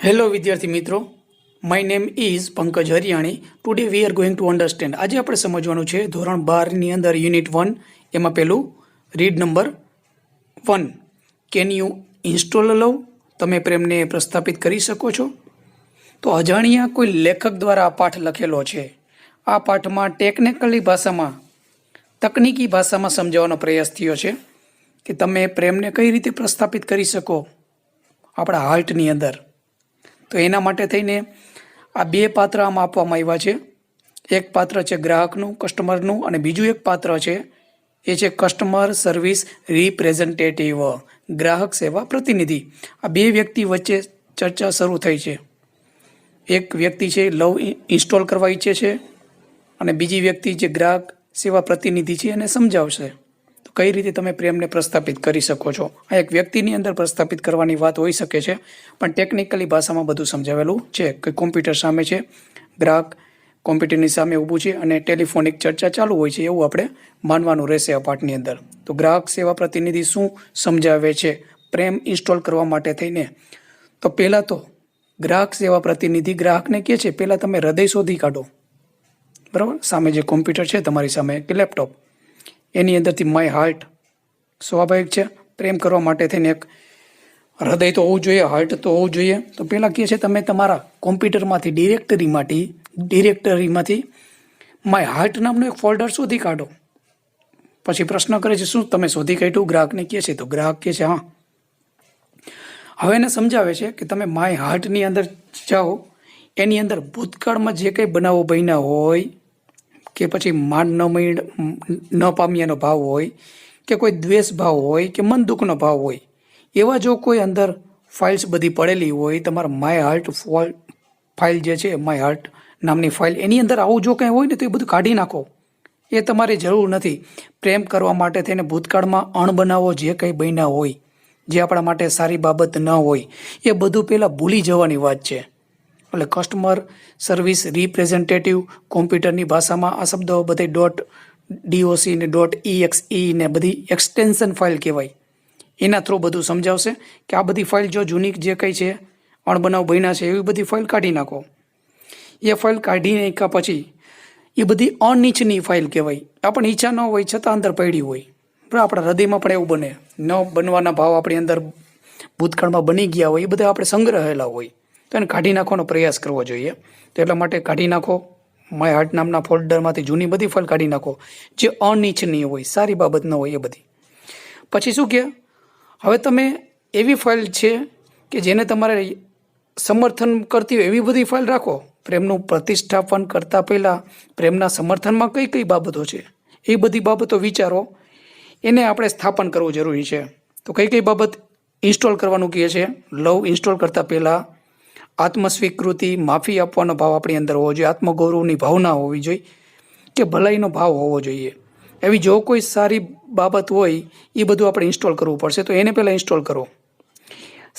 Hello વિદ્યાર્થી મિત્રો, my name is Pankaj Hariyani. Today we are going to understand. આજે આપણે સમજવાનું છે ધોરણ 12ની અંદર યુનિટ 1 એમાં પેલું read number 1. Can you install love? તમે પ્રેમને પ્રસ્થાપિત કરી શકો છો? તો અજાણ્યા કોઈ લેખક દ્વારા આ પાઠ લખેલો છે. આ પાઠમાં તકનીકી ભાષામાં સમજાવવાનો પ્રયાસ થયો છે કે તમે પ્રેમને કઈ રીતે પ્રસ્થાપિત કરી શકો આપણા હાર્ટની અંદર. તો એના માટે થઈને આ બે પાત્ર આમાં આપવામાં આવ્યા છે. એક પાત્ર છે ગ્રાહકનું, કસ્ટમરનું, અને બીજું એક પાત્ર છે એ છે કસ્ટમર સર્વિસ રિપ્રેઝેન્ટેટિવ, ગ્રાહક સેવા પ્રતિનિધિ. આ બે વ્યક્તિ વચ્ચે ચર્ચા શરૂ થઈ છે. એક વ્યક્તિ છે લવ ઇન્સ્ટોલ કરવા ઈચ્છે છે અને બીજી વ્યક્તિ જે ગ્રાહક સેવા પ્રતિનિધિ છે એને સમજાવશે તો કઈ રીતે તમે પ્રેમને પ્રસ્થાપિત કરી શકો છો. આ એક વ્યક્તિની અંદર પ્રસ્થાપિત કરવાની વાત હોઈ શકે છે, પણ ટેકનિકલી ભાષામાં બધું સમજાવેલું છે કે કોમ્પ્યુટર સામે છે, ગ્રાહક કોમ્પ્યુટરની સામે ઊભું છે અને ટેલિફોનિક ચર્ચા ચાલુ હોય છે એવું આપણે માનવાનું રહેશે આ પાઠની અંદર. તો ગ્રાહક સેવા પ્રતિનિધિ શું સમજાવે છે પ્રેમ ઇન્સ્ટોલ કરવા માટે થઈને? તો પહેલાં તો ગ્રાહક સેવા પ્રતિનિધિ ગ્રાહકને કહે છે પહેલાં તમે હૃદય શોધી કાઢો. બરાબર, સામે જે કોમ્પ્યુટર છે તમારી સામે કે લેપટોપ, એની અંદરથી માય હાર્ટ, સ્વાભાવિક છે પ્રેમ કરવા માટે થઈને એક હૃદય તો હોવું જોઈએ, હાર્ટ તો હોવું જોઈએ. તો પહેલાં કહે છે તમે તમારા કોમ્પ્યુટરમાંથી ડિરેક્ટરીમાંથી માય હાર્ટ નામનું એક ફોલ્ડર શોધી કાઢો. પછી પ્રશ્ન કરે છે શું તમે શોધી કાઢ્યું? ગ્રાહકને કહે છે. તો ગ્રાહક કહે છે હા. હવે એને સમજાવે છે કે તમે માય હાર્ટની અંદર જાઓ, એની અંદર ભૂતકાળમાં જે કંઈ બનાવો બન્યા હોય કે પછી માન ન પામ્યાનો ભાવ હોય કે કોઈ દ્વેષ ભાવ હોય કે મન દુઃખનો ભાવ હોય, એવા જો કોઈ અંદર ફાઇલ્સ બધી પડેલી હોય, તમારા માય હાર્ટ ફાઇલ જે છે, માય હાર્ટ નામની ફાઇલ, એની અંદર આવું જો કંઈ હોય ને તો એ બધું કાઢી નાખો. એ તમારે જરૂર નથી. પ્રેમ કરવા માટે થઈને ભૂતકાળમાં અણબનાવો જે કંઈ બન્યા હોય, જે આપણા માટે સારી બાબત ન હોય, એ બધું પહેલાં ભૂલી જવાની વાત છે. એટલે કસ્ટમર સર્વિસ રિપ્રેઝેન્ટેટિવ કોમ્પ્યુટરની ભાષામાં આ શબ્દો બધે .doc ને .exe ને બધી એક્સટેન્શન ફાઇલ કહેવાય. એના થ્રુ બધું સમજાવશે કે આ બધી ફાઇલ જો જૂની જે કંઈ છે, અણબનાવ બન્યા છે, એવી બધી ફાઇલ કાઢી નાખો. એ ફાઇલ કાઢી નાખ્યા પછી એ બધી અનિચ્છનીય ફાઇલ કહેવાય. આપણને ઈચ્છા ન હોય છતાં અંદર પડી હોય. બરાબર, આપણા હૃદયમાં પણ એવું બને, ન બનવાના ભાવ આપણી અંદર ભૂતકાળમાં બની ગયા હોય, એ બધા આપણે સંગ્રહેલા હોય, તો એને કાઢી નાખવાનો પ્રયાસ કરવો જોઈએ. તો એટલા માટે કાઢી નાખો. માય હાર્ટ નામના ફોલ્ડરમાંથી જૂની બધી ફાઇલ કાઢી નાખો જે અનિચ્છનીય હોય, સારી બાબત ન હોય એ બધી. પછી શું કહે, હવે તમે એવી ફાઇલ છે કે જેને તમારે સમર્થન કરતી હોય એવી બધી ફાઇલ રાખો. પ્રેમનું પ્રતિષ્ઠાપન કરતાં પહેલાં પ્રેમના સમર્થનમાં કઈ કઈ બાબતો છે એ બધી બાબતો વિચારો, એને આપણે સ્થાપન કરવું જરૂરી છે. તો કઈ કઈ બાબત ઇન્સ્ટોલ કરવાનું કહે છે? લવ ઇન્સ્ટોલ કરતાં પહેલાં આત્મસ્વીકૃતિ, માફી આપવાનો ભાવ આપણી અંદર હોવો જોઈએ, આત્મગૌરવની ભાવના હોવી જોઈએ કે ભલાઈનો ભાવ હોવો જોઈએ. એવી જો કોઈ સારી બાબત હોય એ બધું આપણે ઇન્સ્ટોલ કરવું પડશે. તો એને પહેલાં ઇન્સ્ટોલ કરો.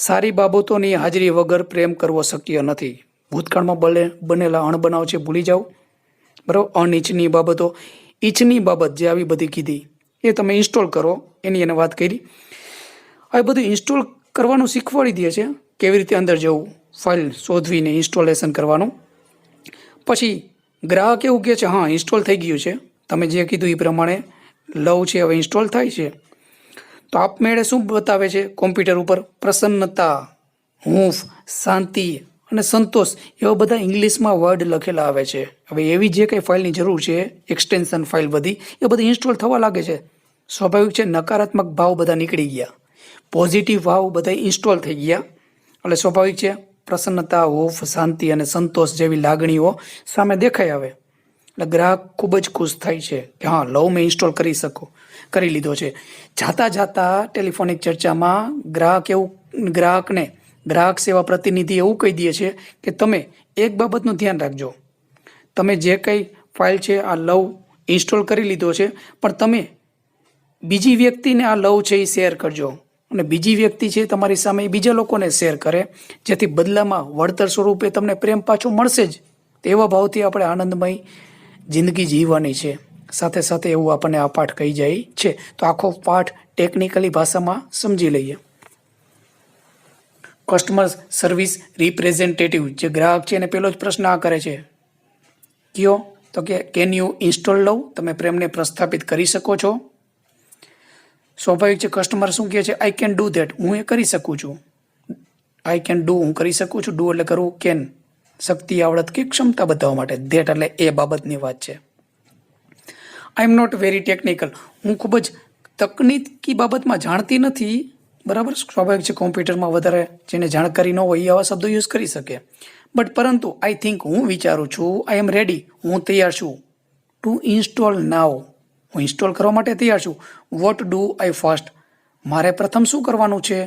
સારી બાબતોની હાજરી વગર પ્રેમ કરવો શક્ય નથી. ભૂતકાળમાં બનેલા અણબનાવ છે ભૂલી જાઓ. બરાબર, અનિચ્છનીય બાબતો, ઈચ્છનીય બાબત જે આવી બધી કીધી એ તમે ઇન્સ્ટોલ કરો, એની એને વાત કરી. આ બધું ઇન્સ્ટોલ કરવાનું શીખવાડી દે છે, કેવી રીતે અંદર જવું, ફાઇલ શોધવીને ઇન્સ્ટોલેશન કરવાનું. પછી ગ્રાહક એવું કહે છે હા ઇન્સ્ટોલ થઈ ગયું છે, તમે જે કીધું એ પ્રમાણે લવ છે હવે ઇન્સ્ટોલ થાય છે. તો આપમેળે શું બતાવે છે કોમ્પ્યુટર ઉપર? પ્રસન્નતા, હૂંફ, શાંતિ અને સંતોષ એવા બધા ઇંગ્લિશમાં વર્ડ લખેલા આવે છે. હવે એવી જે કંઈ ફાઇલની જરૂર છે, એક્સટેન્શન ફાઇલ બધી, એ બધી ઇન્સ્ટોલ થવા લાગે છે. સ્વાભાવિક છે, નકારાત્મક ભાવ બધા નીકળી ગયા, પોઝિટિવ ભાવ બધા ઇન્સ્ટોલ થઈ ગયા. એટલે સ્વાભાવિક છે પ્રસન્નતા, હૂંફ, શાંતિ અને સંતોષ જેવી લાગણીઓ સામે દેખાઈ આવે. એટલે ગ્રાહક ખૂબ જ ખુશ થાય છે કે હા લવ મેં ઇન્સ્ટોલ કરી લીધો છે. જાતા ટેલિફોનિક ચર્ચામાં ગ્રાહક સેવા પ્રતિનિધિ એવું કહી દે છે કે તમે એક બાબતનું ધ્યાન રાખજો, તમે જે કંઈ ફાઇલ છે આ લવ ઇન્સ્ટોલ કરી લીધો છે, પણ તમે બીજી વ્યક્તિને આ લવ છે એ શેર કરજો અને બીજી વ્યક્તિ છે તમારી સામે બીજા લોકોને શેર કરે, જેથી બદલામાં વળતર સ્વરૂપે તમને પ્રેમ પાછો મળશે જ. તેવા ભાવથી આપણે આનંદમય જિંદગી જીવવાની છે. સાથે સાથે એવું આપણને આ પાઠ કહી જાય છે. તો આખો પાઠ ટેકનિકલી ભાષામાં સમજી લઈએ. કસ્ટમર સર્વિસ રિપ્રેઝેન્ટેટિવ જે ગ્રાહક છે એને પહેલો જ પ્રશ્ન આ કરે છે, કયો તો કે કેન યુ ઇન્સ્ટોલ લઉં, તમે પ્રેમને પ્રસ્થાપિત કરી શકો છો. સ્વાભાવિક છે, કસ્ટમર શું કહે છે, આઈ કેન ડુ ધેટ, હું એ કરી શકું છું. આઈ કેન ડુ, હું કરી શકું છું. ડુ એટલે કરવું, કેન શક્તિ, આવડત કે ક્ષમતા બતાવવા માટે, ધેટ એટલે એ બાબતની વાત છે. આઈ એમ નોટ વેરી ટેકનિકલ, હું ખૂબ જ તકનીકી બાબતમાં જાણતી નથી. બરાબર, સ્વાભાવિક છે, કોમ્પ્યુટરમાં વધારે જેને જાણકારી ન હોય એ આવા શબ્દો યુઝ કરી શકે. બટ પરંતુ આઈ થિંક, હું વિચારું છું, આઈ એમ રેડી, હું તૈયાર છું. ટુ ઇન્સ્ટોલ નાવ, હું ઇન્સ્ટોલ કરવા માટે તૈયાર છું. વોટ ડુ આઈ ફર્સ્ટ, મારે પ્રથમ શું કરવાનું છે?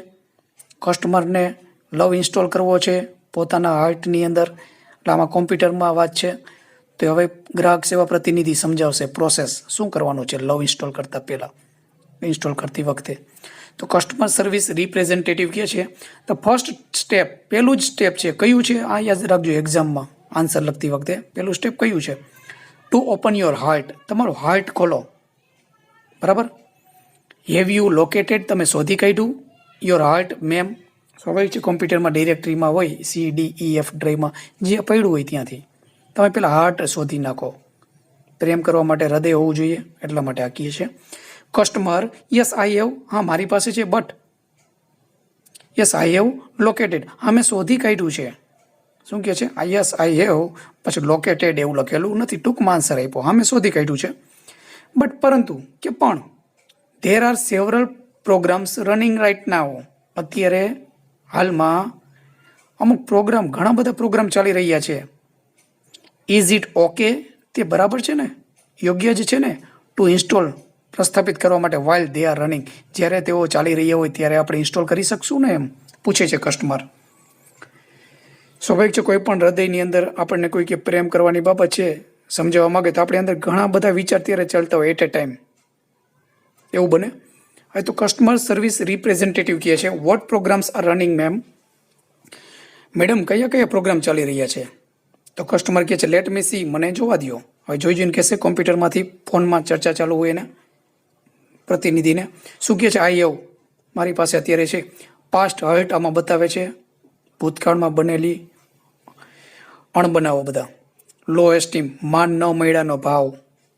કસ્ટમરને લવ ઇન્સ્ટોલ કરવો છે પોતાના હાર્ટની અંદર. એટલે આમાં કોમ્પ્યુટરમાં વાત છે. તો હવે ગ્રાહક સેવા પ્રતિનિધિ સમજાવશે પ્રોસેસ શું કરવાનું છે લવ ઇન્સ્ટોલ કરતાં પહેલાં, ઇન્સ્ટોલ કરતી વખતે. તો કસ્ટમર સર્વિસ રિપ્રેઝેન્ટેટિવ કહે છે ધ ફર્સ્ટ સ્ટેપ, પહેલું જ સ્ટેપ છે, કયું છે આ યાદ રાખજો એક્ઝામમાં આન્સર લખતી વખતે. પહેલું સ્ટેપ કયું છે? ટુ ઓપન યોર હાર્ટ, તમારું હાર્ટ ખોલો. બરાબર. હેવ યુ લોકેટેડ, તમે શોધી કાઢ્યું યોર હાર્ટ મેમ. સ્વાભાવિક છે, કોમ્પ્યુટરમાં ડિરેક્ટરીમાં હોય CDEF ડ્રાઈવમાં જે પડ્યું હોય ત્યાંથી તમે પેલા હાર્ટ શોધી નાખો. પ્રેમ કરવા માટે હૃદય હોવું જોઈએ એટલા માટે આ કહીએ છીએ. કસ્ટમર યસ આઈ હેવ, હા મારી પાસે છે. But yes I have located, હા મેં શોધી કાઢ્યું છે. શું કહે છે? યસ આઈ હેવ, પછી લોકેટેડ એવું લખેલું નથી, ટૂંકમાં આન્સર આપ્યો, હા મેં શોધી કાઢ્યું છે. બટ પરંતુ કે પણ there are several programs running right now, અત્યારે હાલમાં અમુક પ્રોગ્રામ, ઘણા બધા પ્રોગ્રામ ચાલી રહ્યા છે. ઇઝ ઇટ ઓકે, તે બરાબર છે ને, યોગ્ય જ છે ને ટુ ઇન્સ્ટોલ, પ્રસ્થાપિત કરવા માટે વાઇલ દે આર રનિંગ, જ્યારે તેઓ ચાલી રહ્યા હોય ત્યારે આપણે ઇન્સ્ટોલ કરી શકશું ને, એમ પૂછે છે કસ્ટમર. સ્વાભાવિક છે, કોઈ પણ હૃદયની અંદર આપણને કોઈ કે પ્રેમ કરવાની બાબત છે સમજાવવા માંગે તો આપણી અંદર ઘણા બધા વિચાર ત્યારે ચાલતા હોય એટ એ ટાઈમ, એવું બને. હવે તો કસ્ટમર સર્વિસ રિપ્રેઝેન્ટેટિવ કહે છે what programs are running ma'am, madam કયા કયા પ્રોગ્રામ ચાલી રહ્યા છે? તો કસ્ટમર કહે છે લેટ મી સી, મને જોવા દો. હવે જોઈને કહેશે કોમ્પ્યુટરમાંથી ફોનમાં ચર્ચા ચાલુ હોય એને પ્રતિનિધિને. શું કહે છે? આઈ હેવ, મારી પાસે અત્યારે છે. પાસ્ટ હર્ટ આમાં બતાવે છે ભૂતકાળમાં બનેલી અણબનાવો બધા. લો એસ્ટીમ, માન ન મળ્યાનો ભાવ.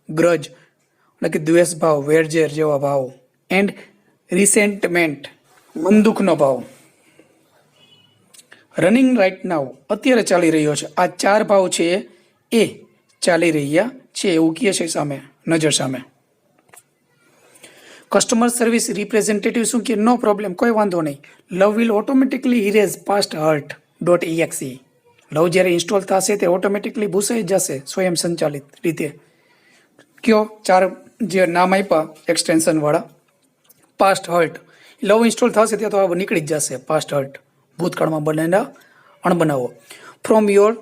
ગ્રજ એટલે કે દ્વેષ ભાવ, વેરઝેર જેવા ભાવ. એન્ડ રિસેન્ટમેન્ટ, મનદુખનો ભાવ. રનિંગ રાઇટ નાઉ, અત્યારે ચાલી રહ્યો છે. આ ચાર ભાવ છે એ ચાલી રહ્યા છે એવું કહે છે સામે, નજર સામે. કસ્ટમર સર્વિસ રિપ્રેઝેન્ટેટિવ શું કહે? નો પ્રોબ્લેમ, કોઈ વાંધો નહીં. Love will automatically erase past hurt .exe, love જ્યારે ઇન્સ્ટોલ થશે તે ઓટોમેટિકલી ભૂસાઈ જશે સ્વયં સંચાલિત રીતે. કયો? ચાર જે નામ આપ્યા એક્સટેન્શનવાળા. પાસ્ટ હર્ટ, લવ ઇન્સ્ટોલ થશે ત્યાં તો આ નીકળી જ જશે. પાસ્ટ હર્ટ, ભૂતકાળમાં બનેલા અણબનાવો. From your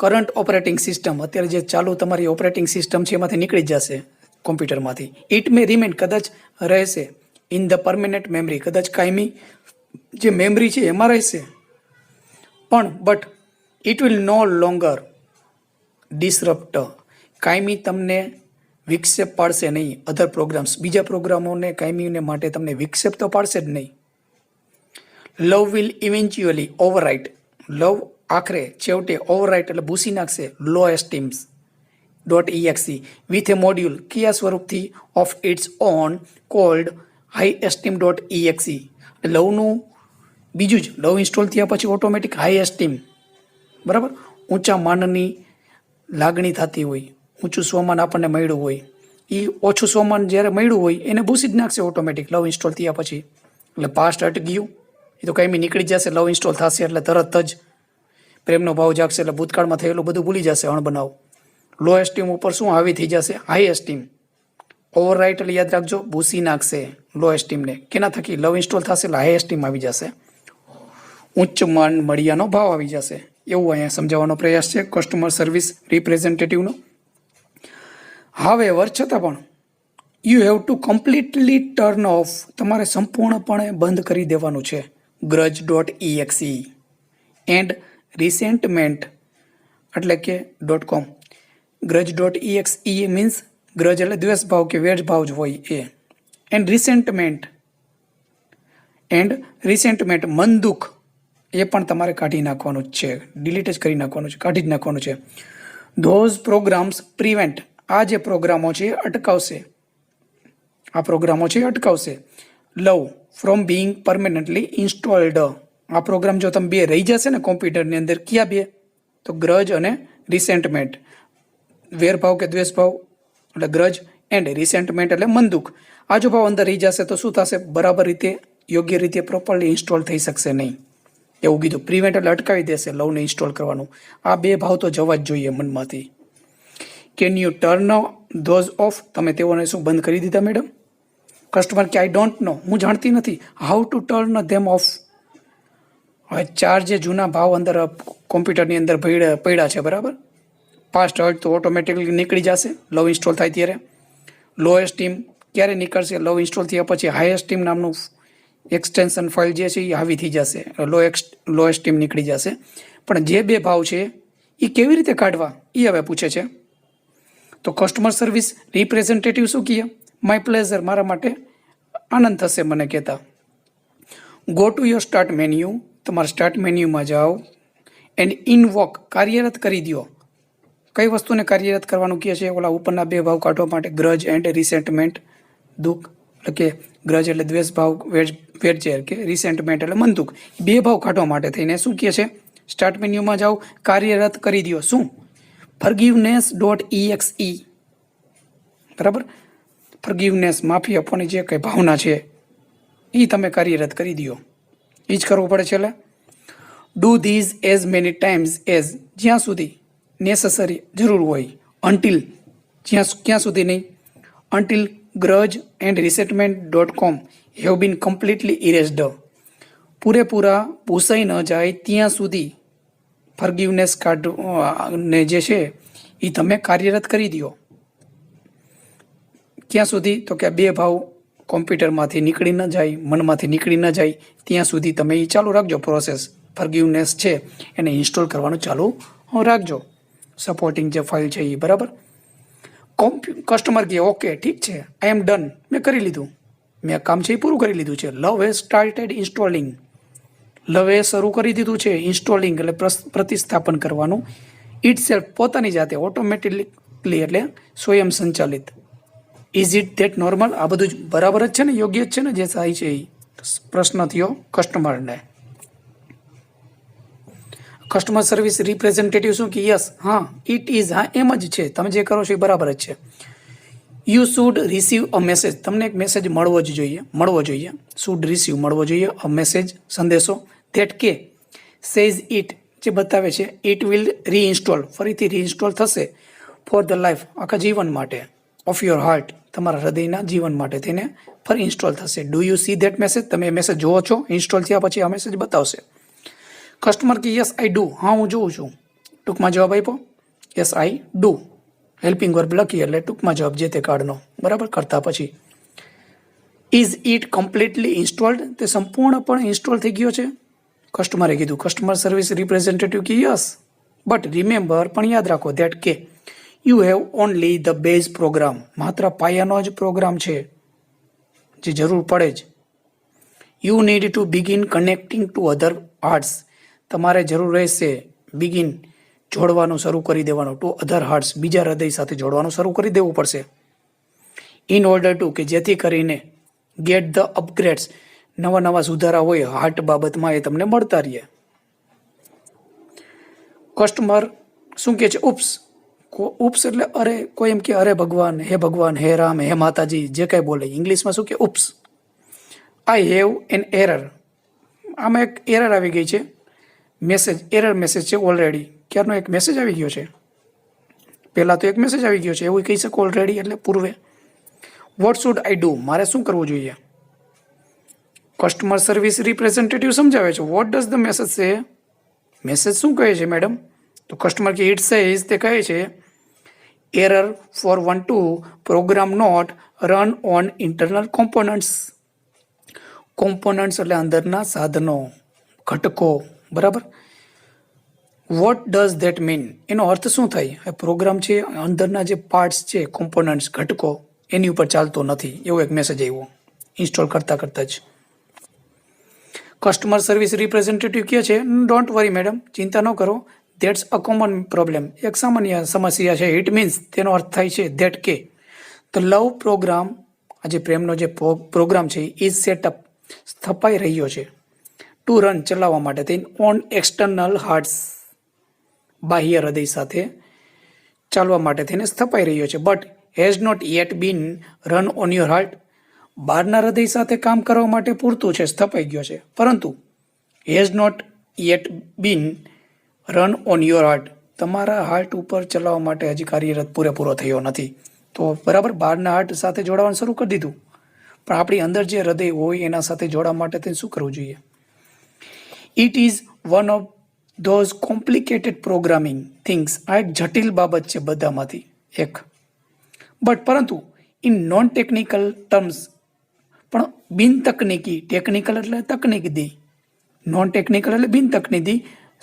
current operating system, અત્યારે જે ચાલુ તમારી ઓપરેટિંગ સિસ્ટમ છે એમાંથી નીકળી જ જશે કોમ્પ્યુટરમાંથી. ઇટ મે રિમેન, કદાચ રહેશે. ઇન ધ પરમેનન્ટ મેમરી, કદાચ કાયમી જે મેમરી છે એમાં રહેશે. પણ but it will no longer disrupt, કાયમી તમને વિક્ષેપ પાડશે નહીં. અધર પ્રોગ્રામ્સ, બીજા પ્રોગ્રામોને કાયમીને માટે તમને વિક્ષેપ તો પાડશે જ નહીં. Love will eventually overwrite, love આખરે છેવટે ઓવરરાઇટ એટલે ભૂસી નાખશે low esteems .exe with a module, કયા સ્વરૂપથી? Of its own called high esteem .exe, લવનું બીજું જ, લવ ઇન્સ્ટોલ થયા પછી ઓટોમેટિક હાઈ એસ્ટીમ, બરાબર, ઊંચા માનની લાગણી થતી હોય, ઊંચું સ્વમાન આપણને મળ્યું હોય, એ ઓછું સ્વમાન જ્યારે મળ્યું હોય એને ભૂસી જ નાખશે ઓટોમેટિક લવ ઇન્સ્ટોલ થયા પછી. એટલે પાસ્ટ હટ ગયું એ તો કાંઈ નીકળી જશે. લવ ઇન્સ્ટોલ થશે એટલે તરત જ પ્રેમનો ભાવ જાગશે, એટલે ભૂતકાળમાં થયેલું બધું ભૂલી જશે અણબનાવ. લો એસ્ટીમ ઉપર શું હાવી થઈ જશે? High esteem. ઓવરરાઇટ એટલે યાદ રાખજો ભૂસી નાખશે લો એસ્ટીમને. કેના થકી? લવ ઇન્સ્ટોલ થશે એટલે હાઈ એસ્ટીમ આવી જશે, ઉચ્ચ માન મળ્યાનો ભાવ આવી જશે. એવું અહીંયા સમજાવવાનો પ્રયાસ છે કસ્ટમર સર્વિસ રિપ્રેઝેન્ટેટિવનો. હાવેવર, છતાં પણ you have to completely turn off, તમારે સંપૂર્ણપણે બંધ કરી દેવાનું છે grudge.exe એન્ડ રિસેન્ટમેન્ટ એટલે કે .com. grudge.exe મીન્સ ગ્રજ એટલે દ્વેષ ભાવ કે વેર ભાવ જ હોય એ. એન્ડ રિસેન્ટમેન્ટ મન દુઃખ એ પણ તમારે કાઢી નાખવાનું જ છે, ડિલીટ જ કરી નાખવાનું છે, કાઢી જ નાખવાનું છે. ધોઝ પ્રોગ્રામ્સ પ્રિવેન્ટ, આ જે પ્રોગ્રામો છે એ અટકાવશે, આ પ્રોગ્રામો છે એ અટકાવશે. લવ ફ્રોમ બિંગ પરમેનન્ટલી ઇન્સ્ટોલ્ડ, આ પ્રોગ્રામ જો તમે બે રહી જશે ને કોમ્પ્યુટરની અંદર, કયા બે? તો ગ્રજ અને રિસેન્ટમેન્ટ. વેરભાવ કે દ્વેષભાવ એટલે ગ્રજ, એન્ડ રિસેન્ટમેન્ટ એટલે મનદુખ. આ જો ભાવ અંદર રહી જશે તો શું થશે? બરાબર રીતે, યોગ્ય રીતે, પ્રોપરલી ઇન્સ્ટોલ થઈ શકશે નહીં. એવું કીધું. પ્રિવેન્ટ એટલે અટકાવી દેશે લવને ઇન્સ્ટોલ કરવાનું. આ બે ભાવ તો જવા જ જોઈએ મનમાંથી. Can you turn those off, તમે તેઓને શું બંધ કરી દીધા મેડમ? કસ્ટમર કે આઈ ડોન્ટ નો, હું જાણતી નથી. How to turn them of. હવે ચાર જે જૂના ભાવ અંદર કોમ્પ્યુટરની અંદર પડ્યા છે, બરાબર, પાસ્ટ હર્ટ તો ઓટોમેટિકલી નીકળી જશે લવ ઇન્સ્ટોલ થાય ત્યારે. લો એસ્ટીમ ક્યારે નીકળશે? લવ ઇન્સ્ટોલ થયા પછી હાઈ એસ્ટીમ નામનું એક્સટેન્શન ફાઇલ જે છે એ આવી થઈ જશે, લો એસ્ટીમ નીકળી જશે. પણ જે બે ભાવ છે એ કેવી રીતે કાઢવા એ હવે પૂછે છે. તો કસ્ટમર સર્વિસ રિપ્રેઝેન્ટેટિવ શું કહે? માય પ્લેઝર, મારા માટે આનંદ થશે મને કહેતા. Go to your start menu, તમારા સ્ટાર્ટ મેન્યુમાં જાઓ એન્ડ ઇનવોક, કાર્યરત કરી દો. કઈ વસ્તુને કાર્યરત કરવાનું કહે છે? ઓલા ઉપરના બે ભાવ કાઢવા માટે, ગ્રજ એન્ડ રિસેન્ટમેન્ટ, દુઃખ એટલે કે ગ્રજ એટલે દ્વેષ ભાવ, વેરઝેર કે રિસેન્ટમેન્ટ એટલે મનદુખ. બે ભાવ કાઢવા માટે થઈને શું કહે છે? સ્ટાર્ટ મેન્યુમાં જાઓ, કાર્યરત કરી દો. શું? forgiveness.exe, બરાબર, ફર્ગિવનેસ, માફી આપવાની જે કંઈ ભાવના છે એ તમે કાર્યરત કરી દો. એ જ કરવું પડે છે. એટલે do these as many times as, જ્યાં સુધી નેસેસરી, જરૂર હોય. અન્ટિલ, ક્યાં સુધી નહીં? Until grudge and resentment dot com have been completely erased, પૂરેપૂરા ભૂસાઈ ન જાય ત્યાં સુધી ફર્ગિવનેસ કાર્ડ ને જે છે એ તમે કાર્યરત કરી દો. ક્યાં સુધી? તો કે બે ભાવ કોમ્પ્યુટરમાંથી નીકળી ન જાય, મનમાંથી નીકળી ન જાય ત્યાં સુધી તમે એ ચાલુ રાખજો પ્રોસેસ. ફર્ગિવનેસ છે એને ઇન્સ્ટોલ કરવાનું ચાલુ રાખજો, સપોર્ટિંગ જે ફાઇલ છે એ, બરાબર. કસ્ટમર કહે ઓકે ઠીક છે, આઈ એમ ડન, મેં કરી લીધું, મેં કામ છે એ પૂરું કરી લીધું છે. લવ હેઝ સ્ટાર્ટેડ ઇન્સ્ટોલિંગ, લવે શરૂ કરી દીધું છે ઇન્સ્ટોલિંગ એટલે પ્રતિસ્થાપન કરવાનું. ઇટ સેલ્ફ, પોતાની જાતે, ઓટોમેટિકલી એટલે સ્વયં સંચાલિત. ઇઝ ઇટ ધેટ નોર્મલ, આ બધું જ બરાબર જ છે ને, યોગ્ય જ છે ને જે થાય છે એ? પ્રશ્ન થયો કસ્ટમરને. કસ્ટમર સર્વિસ રિપ્રેઝેન્ટેટિવ શું કે યસ, હા, ઇટ ઇઝ, હા એમ જ છે, તમે જે કરો છો એ બરાબર જ છે. You should receive a message, તમને એક મેસેજ મળવો જોઈએ. શુડ રિસીવ, મળવો જોઈએ. અ મેસેજ, સંદેશો. ધેટ કે સેઝ ઇટ, જે બતાવે છે ઇટ વિલ રીઇન્સ્ટોલ, ફરીથી રીઇન્સ્ટોલ થશે. ફોર ધ લાઈફ, આખા જીવન માટે. ઓફ યોર હાર્ટ, તમારા હૃદયના જીવન માટે થઈને ફરી ઇન્સ્ટોલ થશે. Do you C that message, તમે એ મેસેજ જોવો છો? ઇન્સ્ટોલ થયા પછી આ મેસેજ બતાવશે. કસ્ટમર કે યસ આઈ ડુ, હા હું જોઉં છું. ટૂંકમાં જવાબ આપ્યો yes I do. Helping verb લખીએ એટલે ટૂંકમાં જવાબ જે તે કાર્ડનો, બરાબર, કરતા પછી. ઇઝ ઇટ કમ્પ્લીટલી ઇન્સ્ટોલ્ડ, તે સંપૂર્ણપણે ઇન્સ્ટોલ થઈ ગયો છે? કસ્ટમરે કીધું. કસ્ટમર સર્વિસ રિપ્રેઝેન્ટેટિવ કે યસ, બટ રિમેમ્બર, પણ યાદ રાખો, ધેટ કે you have only the base program, માત્ર પાયાનો જ પ્રોગ્રામ છે જે જરૂર પડે જ. You need to begin connecting to other hearts, તમારે જરૂર રહેશે બિગિન, જોડવાનું શરૂ કરી દેવાનું, ટુ અધર હાર્ટ્સ, બીજા હૃદય સાથે જોડવાનું શરૂ કરી દેવું પડશે. ઇન ઓર્ડર ટુ, કે જેથી કરીને ગેટ ધ અપગ્રેડ્સ, નવા સુધારા હોય હાર્ટ બાબતમાં એ તમને મળતા રહીએ. કસ્ટમર શું કહે છે? ઉપ્સ, ઉપ્સ એટલે અરે, કોઈ એમ કે અરે ભગવાન, હે રામ, હે માતાજી, જે કાંઈ બોલે ઇંગ્લિશમાં શું કે ઉપ્સ. આઈ હેવ એન એરર, આમાં એક એરર આવી ગઈ છે. મેસેજ, એરર મેસેજ છે ઓલરેડી, ક્યારનો એક મેસેજ આવી ગયો છે, પહેલાં તો એક મેસેજ આવી ગયો છે એવું કહી શકો ઓલરેડી, એટલે પૂર્વે. વોટ શુડ આઈ ડુ, મારે શું કરવું જોઈએ? કસ્ટમર સર્વિસ રિપ્રેઝેન્ટેટિવ સમજાવે છે. વોટ ડઝ ધ મેસેજ સે, મેસેજ શું કહે છે મેડમ? તો કસ્ટમર કે ઇટ સેઝ, તે કહે છે error 412 program not run on internal components. Components એટલે અંદરના સાધનો, ઘટકો, બરાબર. વોટ ડઝ ધેટ મીન, એનો અર્થ શું થાય? એ પ્રોગ્રામ છે, અંદરના જે પાર્ટ્સ છે, કોમ્પોનન્ટ્સ, ઘટકો, એની ઉપર ચાલતો નથી, એવો એક મેસેજ આવ્યો ઇન્સ્ટોલ કરતાં જ. કસ્ટમર સર્વિસ રિપ્રેઝેન્ટેટિવ કહે છે ડોન્ટ વરી મેડમ, ચિંતા ન કરો, ધેટ્સ અ કોમન પ્રોબ્લેમ, એક સામાન્ય સમસ્યા છે. ઇટ મીન્સ તેનો અર્થ થાય છે ધેટ કે ધ લવ પ્રોગ્રામ, આજે પ્રેમનો જે પ્રોગ્રામ છે ઇઝ સેટઅપ, સ્થપાઈ રહ્યો છે, ટુ રન, ચલાવવા માટે થઈને, ઓન એક્સટર્નલ હાર્ટ્સ, બાહ્ય હૃદય સાથે ચાલવા માટે થઈને સ્થપાઈ રહ્યો છે. But has not yet been run on your heart, બહારના હૃદય સાથે કામ કરવા માટે પૂરતું છે, સ્થપાઈ ગયો છે, પરંતુ has not yet been run on your heart, તમારા હાર્ટ ઉપર ચલાવવા માટે હજી કાર્યરત પૂરેપૂરો થયો નથી. તો બરાબર બહારના હાર્ટ સાથે જોડાવાનું શરૂ કરી દીધું, પણ આપણી અંદર જે હૃદય હોય એના સાથે જોડવા માટે તેને શું કરવું જોઈએ? It is one of those complicated programming things, આ એક જટિલ બાબત છે બધામાંથી એક. બટ પરંતુ ઇન નોન ટેકનિકલ ટર્મ્સ, પણ બિન તકનીકી, ટેકનિકલ એટલે તકનીકી, નોન ટેકનિકલ એટલે બિન તકનીકી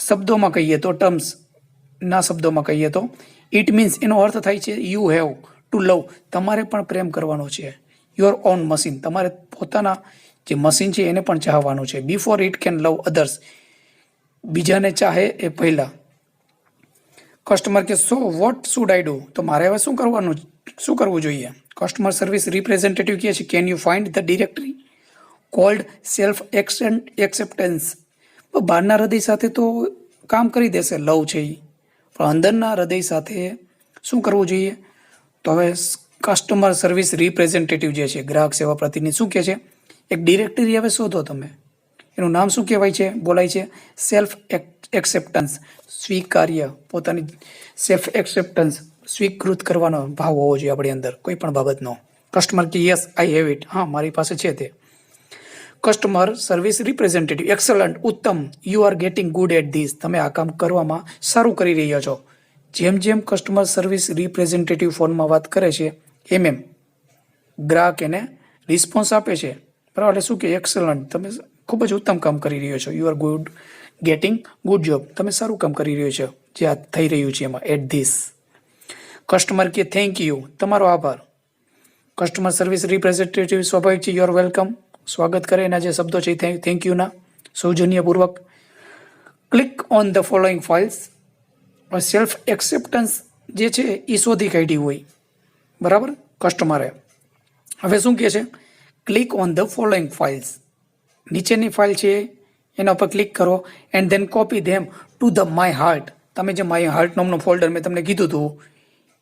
શબ્દોમાં કહીએ તો, ટર્મ્સ ના શબ્દોમાં કહીએ તો, ઇટ મીન્સ એનો અર્થ થાય છે યુ હેવ ટુ લવ, તમારે પણ પ્રેમ કરવાનો છે, યોર ઓન મશીન, તમારે પોતાના જે મશીન છે એને પણ ચાહવાનું છે, before it can love others, બીજાને ચાહે એ પહેલાં. કસ્ટમર કે so what should I do, તો મારે હવે શું કરવું જોઈએ? કસ્ટમર સર્વિસ રિપ્રેઝેન્ટેટિવ કહે છે can you find the directory cold self acceptance, બહારના હૃદય સાથે તો કામ કરી દેશે લવ છે એ, પણ અંદરના હૃદય સાથે શું કરવું જોઈએ? તો હવે કસ્ટમર સર્વિસ રિપ્રેઝેન્ટેટિવ જે છે, ગ્રાહક સેવા પ્રતિનિધિ શું કહે છે? એક ડિરેક્ટરી હવે શોધો તમે, એનું નામ શું કહેવાય છે, બોલાય છે સેલ્ફ એક્સેપ્ટન્સ, સ્વીકાર્ય, પોતાની સેલ્ફ એક્સેપ્ટન્સ, સ્વીકૃત કરવાનો ભાવ હોવો જોઈએ આપણી અંદર કોઈ પણ બાબતનો. કસ્ટમર કે યસ આઈ હેવ ઇટ, હા મારી પાસે છે તે. કસ્ટમર સર્વિસ રિપ્રેઝેન્ટેટિવ એક્સલન્ટ, ઉત્તમ, you are getting good at this, તમે આ કામ કરવામાં સારું કરી રહ્યા છો. જેમ જેમ કસ્ટમર સર્વિસ રિપ્રેઝેન્ટેટિવ ફોનમાં વાત કરે છે એમ ગ્રાહક એને રિસ્પોન્સ આપે છે, બરાબર? એટલે શું કે એક્સલન્ટ, તમે ખૂબ જ ઉત્તમ કામ કરી રહ્યો છો, you are good getting good job, તમે સારું કામ કરી રહ્યો છો જે આ થઈ રહ્યું છે એમાં, એટ ધીસ. કસ્ટમર કે થેન્ક યુ, તમારો આભાર. કસ્ટમર સર્વિસ રિપ્રેઝેન્ટેટિવ સ્વાભાવિક છે યુ આર વેલકમ, સ્વાગત કરે એના જે શબ્દો છે થેન્ક યુના સૌજન્યપૂર્વક. Click on the following files, self acceptance જે છે એ શોધી કાઢી હોય, બરાબર? કસ્ટમરે હવે શું કહે છે? Click on the following files, નીચેની ફાઇલ છે એના ઉપર ક્લિક કરો, and then copy them to the my heart, તમે જે માય હાર્ટ નામનું ફોલ્ડર મેં તમને કીધું હતું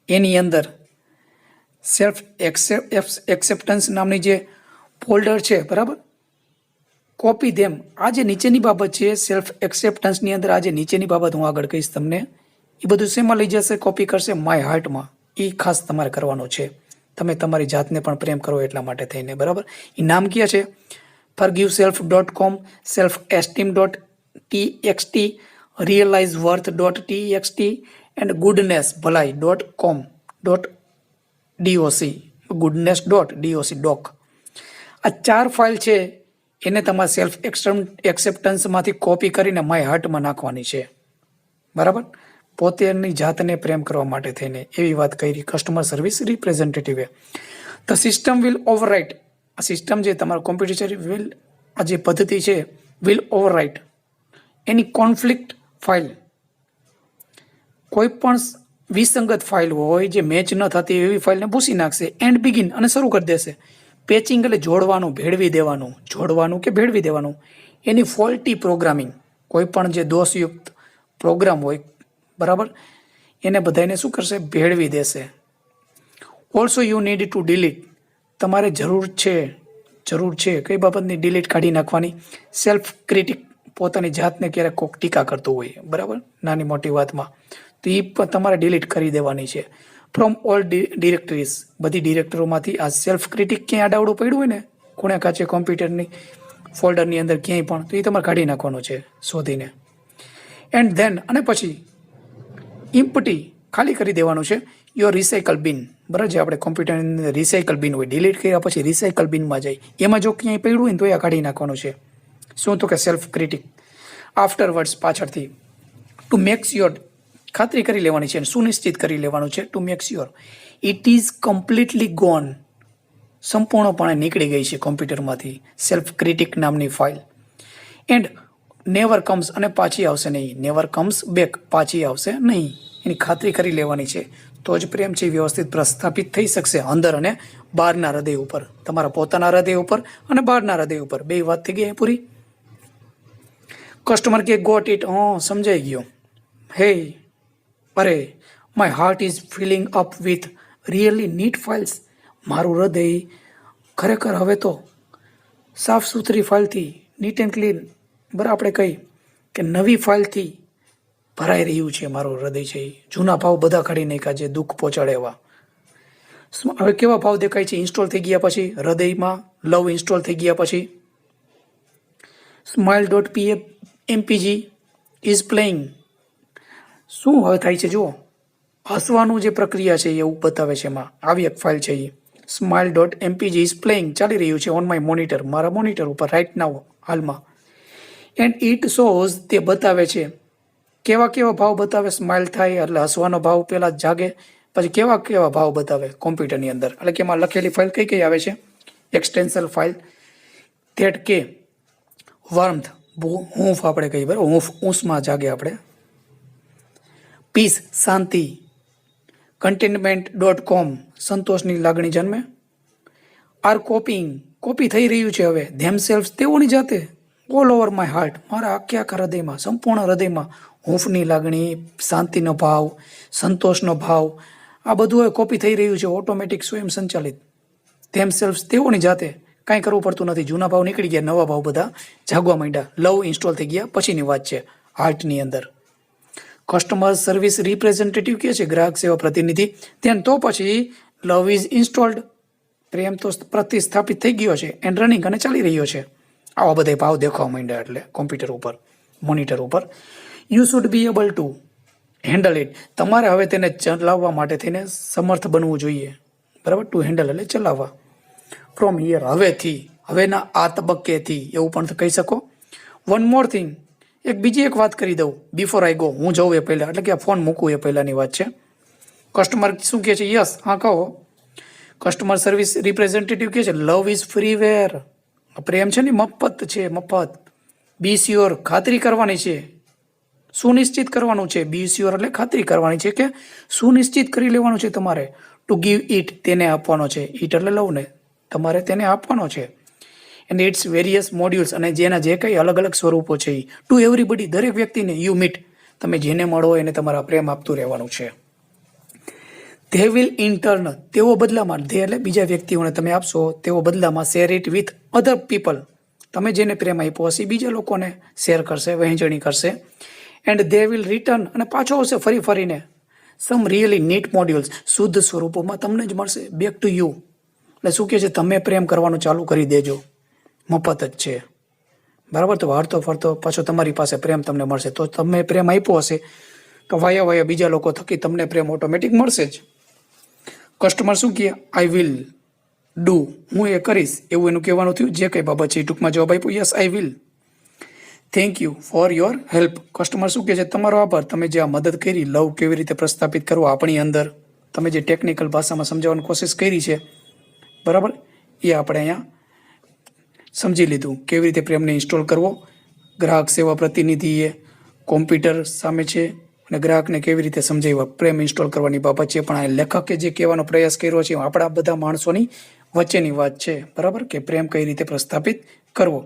એની અંદર સેલ્ફ એક્સેપ્ટન્સ નામની જે ફોલ્ડર છે, બરાબર? કોપી ધેમ, આ જે નીચેની બાબત છે સેલ્ફ એક્સેપ્ટન્સની અંદર, આ જે નીચેની બાબત હું આગળ કહીશ તમને, એ બધું શેમાં લઈ જશે? કોપી કરશે માય હાર્ટમાં. એ ખાસ તમારે કરવાનું છે, તમે તમારી જાતને પણ પ્રેમ કરો એટલા માટે થઈને, બરાબર? એ નામ ક્યાં છે? forgiveself.com, self-esteem.txt, realizeworth.txt and goodnessbhalai.com.doc, goodness.doc. આ 4 ફાઇલ છે એને તમારે સેલ્ફ એક્સેપ્ટન્સમાંથી કોપી કરીને માય હાર્ટમાં નાખવાની છે, બરાબર? પોતાની જાતને પ્રેમ કરવા માટે થઈને એવી વાત કરી કસ્ટમર સર્વિસ રિપ્રેઝેન્ટેટિવે. ધ સિસ્ટમ વિલ ઓવરરાઇટ, આ સિસ્ટમ જે તમારો કોમ્પ્યુટર વિલ, આ જે પદ્ધતિ છે વિલ ઓવરરાઇટ એની કોન્ફ્લિક્ટ ફાઇલ, કોઈ પણ વિસંગત ફાઇલ હોય જે મેચ ન થતી એવી ફાઇલને ભૂસી નાખશે, એન્ડ બિગિન, અને શરૂ કરી દેશે. પેચિંગ એટલે જોડવાનું, ભેળવી દેવાનું, જોડવાનું કે ભેળવી દેવાનું. એની ફોલ્ટી પ્રોગ્રામિંગ, કોઈ પણ જે દોષયુક્ત પ્રોગ્રામ હોય, બરાબર, એને બધાને શું કરશે? ભેળવી દેશે. Also you need two delete, તમારે જરૂર છે કઈ બાબતની? ડિલીટ, કાઢી નાખવાની. સેલ્ફ ક્રિટિક, પોતાની જાતને ક્યારેક કોઈક ટીકા કરતું હોય, બરાબર, નાની મોટી વાતમાં, તો એ પણ તમારે ડિલીટ કરી દેવાની છે. ફ્રોમ ઓલ ડિરેક્ટરીઝ, બધી ડિરેક્ટરોમાંથી આ સેલ્ફ ક્રિટિક ક્યાંય આડાવડું પડ્યું હોય ને, ખૂણે કાચે કોમ્પ્યુટરની ફોલ્ડરની અંદર ક્યાંય પણ, તો એ તમારે કાઢી નાખવાનું છે શોધીને. એન્ડ ધેન, અને પછી ઇમ્પટી, ખાલી કરી દેવાનું છે યોર રિસાયકલ બિન, બરાબર? જે આપણે કોમ્પ્યુટરની અંદર રિસાયકલ બિન હોય, ડિલીટ કર્યા પછી રિસાયકલ બિનમાં જાય, એમાં જો ક્યાંય પડ્યું હોય ને તો એ કાઢી નાખવાનું છે. શું? તો કે સેલ્ફ ક્રિટિક. આફ્ટરવર્ડ્સ, પાછળથી. ટુ મેક્સ યોર, ખાતરી કરી લેવાની છે, સુનિશ્ચિત કરી લેવાનું છે. To make sure it is completely gone, સંપૂર્ણપણે નીકળી ગઈ છે કોમ્પ્યુટરમાંથી સેલ્ફ ક્રિટિક નામની ફાઇલ. એન્ડ નેવર કમ્સ અને પાછી આવશે નહીં, નેવર કમ્સ બેક, પાછી આવશે નહીં, એની ખાતરી કરી લેવાની છે. તો જ પ્રેમ છે વ્યવસ્થિત પ્રસ્થાપિત થઈ શકશે અંદર અને બહારના હૃદય ઉપર, તમારા પોતાના હૃદય ઉપર અને બહારના હૃદય ઉપર. બે વાત થઈ ગઈ પૂરી. કસ્ટમર કે ગોટ ઇટ, સમજાઈ ગયો. હે અરે my heart is filling up with really neat files. મારું હૃદય ખરેખર હવે તો સાફ સુથરી ફાઇલથી, નીટ એન્ડ ક્લીન, બરાબર આપણે કહી કે નવી ફાઇલથી ભરાઈ રહ્યું છે. મારું હૃદય છે જૂના ભાવ બધા કાઢી નાખ્યા, જે દુઃખ પહોંચાડે એવા. હવે કેવા ભાવ દેખાય છે ઇન્સ્ટોલ થઈ ગયા પછી હૃદયમાં? લવ ઇન્સ્ટોલ થઈ ગયા પછી. Smile dot MPG is playing. શું હવે થાય છે જુઓ, હસવાનું જે પ્રક્રિયા છે એવું બતાવે છે. એમાં આવી એક ફાઇલ છે એ smile dot MPG is playing ચાલી રહ્યું છે ઓન માય મોનિટર, મારા મોનિટર ઉપર રાઇટ નાઉ, હાલમાં. એન્ડ ઇટ શોઝ, તે બતાવે છે કેવા કેવા ભાવ બતાવે. સ્માઇલ થાય એટલે હસવાનો ભાવ પહેલાં જાગે, પછી કેવા કેવા ભાવ બતાવે કોમ્પ્યુટરની અંદર. એટલે કે એમાં લખેલી ફાઇલ કઈ કઈ આવે છે? એક્સટેન્શન ફાઇલ ધેટ કે વાર્મથ, હૂંફ આપણે કહીએ બરાબર, હૂંફ ઊંસમાં જાગે આપણે. પીસ, શાંતિ. કન્ટેનમેન્ટ ડોટ કોમ, સંતોષની લાગણી જન્મે. આર કોપિંગ, કોપી થઈ રહ્યું છે હવે. ધેમસેલ્ફ, તેઓની જાતે. ઓલ ઓવર માય હાર્ટ, મારા આખા હૃદયમાં, સંપૂર્ણ હૃદયમાં હૂંફની લાગણી, શાંતિનો ભાવ, સંતોષનો ભાવ, આ બધું હવે કોપી થઈ રહ્યું છે ઓટોમેટિક, સ્વયં સંચાલિત. ધેમસેલ્ફ, તેઓની જાતે, કાંઈ કરવું પડતું નથી. જૂના ભાવ નીકળી ગયા, નવા ભાવ બધા જાગવા માંડ્યા. લવ ઇન્સ્ટોલ થઈ ગયા પછીની વાત છે હાર્ટની અંદર. કસ્ટમર સર્વિસ રિપ્રેઝેન્ટેટિવ કે છે, ગ્રાહક સેવા પ્રતિનિધિ. ત્યાં તો પછી લવ ઇઝ ઇન્સ્ટોલ્ડ, પ્રેમ તો પ્રતિસ્થાપિત થઈ ગયો છે એન્ડ રનિંગ અને ચાલી રહ્યો છે. આવા બધા ભાવ દેખાવા માંડ્યા એટલે કોમ્પ્યુટર ઉપર, મોનિટર ઉપર. You should be able to handle it, તમારે હવે તેને ચલાવવા માટે થઈને સમર્થ બનવું જોઈએ, બરાબર. ટુ હેન્ડલ એટલે ચલાવવા. ફ્રોમ હિયર, હવેથી, હવેના આ તબક્કેથી એવું પણ કહી શકો. વન મોર થિંગ, બીજી એક વાત કરી દઉં બિફોર આઈ ગો, હું જઉં એ પહેલાં, એટલે કે આ ફોન મૂકું એ પહેલાંની વાત છે. કસ્ટમર શું કહે છે? યસ, હા કહો. કસ્ટમર સર્વિસ રિપ્રેઝેન્ટેટિવ કહે છે લવ ઇઝ ફ્રી વેર, પ્રેમ છે ને મફત છે, મફત. બી શ્યોર, ખાતરી કરવાની છે, સુનિશ્ચિત કરવાનું છે. બી શ્યોર એટલે ખાતરી કરવાની છે કે સુનિશ્ચિત કરી લેવાનું છે તમારે. ટુ ગીવ ઇટ, તેને આપવાનો છે. ઇટ એટલે લવ ને, તમારે તેને આપવાનો છે. એન્ડ ઇટ્સ વેરિયસ મોડ્યુલ્સ, અને જેના જે કંઈ અલગ અલગ સ્વરૂપો છે એ ટુ એવરીબડી, દરેક વ્યક્તિને યુ મીટ, તમે જેને મળો એને તમારા પ્રેમ આપતું રહેવાનું છે. ધે વિલ ઇન ટર્ન, તેઓ બદલામાં, ધે એટલે બીજા વ્યક્તિઓને તમે આપશો, તેઓ બદલામાં share it with other people, તમે જેને પ્રેમ આપ્યો હશે બીજા લોકોને શેર કરશે, વહેંચણી કરશે. એન્ડ ધે વિલ રિટર્ન, અને પાછો આવશે ફરી ફરીને. સમ રિયલી નીટ મોડ્યુલ્સ, શુદ્ધ સ્વરૂપોમાં તમને જ મળશે, બેક ટુ યુ. એટલે શું કહે છે? તમે પ્રેમ કરવાનું ચાલુ કરી દેજો, મફત જ છે, બરાબર. તો વારતો ફરતો પાછો તમારી પાસે પ્રેમ તમને મળશે. તો તમે પ્રેમ આપ્યો હશે તો વાયા વાયા બીજા લોકો થકી તમને પ્રેમ ઓટોમેટિક મળશે જ. કસ્ટમર શું કહે? આઈ વિલ ડુ, હું એ કરીશ, એવું એનું કહેવાનું થયું. જે કંઈ બાબત છે એ ટૂંકમાં જવાબ આપ્યો, yes I will. Thank you for your help, customer શું કહે છે? તમારો આભાર, તમે જે આ મદદ કરી, લવ કેવી રીતે પ્રસ્થાપિત કરવો આપણી અંદર, તમે જે ટેકનિકલ ભાષામાં સમજાવવાની કોશિશ કરી છે, બરાબર, એ આપણે અહીંયા સમજી લીધું. કેવી રીતે પ્રેમને ઇન્સ્ટોલ કરવો, ગ્રાહક સેવા પ્રતિનિધિએ કોમ્પ્યુટર સામે છે અને ગ્રાહકને કેવી રીતે સમજાવવા પ્રેમ ઇન્સ્ટોલ કરવાની બાબત છે. પણ આ લેખકે જે કહેવાનો પ્રયાસ કર્યો છે આપણા બધા માણસોની વચ્ચેની વાત છે, બરાબર, કે પ્રેમ કઈ રીતે પ્રસ્થાપિત કરવો.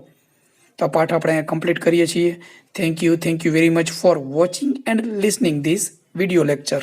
તો આ પાઠ આપણે અહીંયા કમ્પ્લીટ કરીએ છીએ. Thank you very much for watching and listening this video lecture.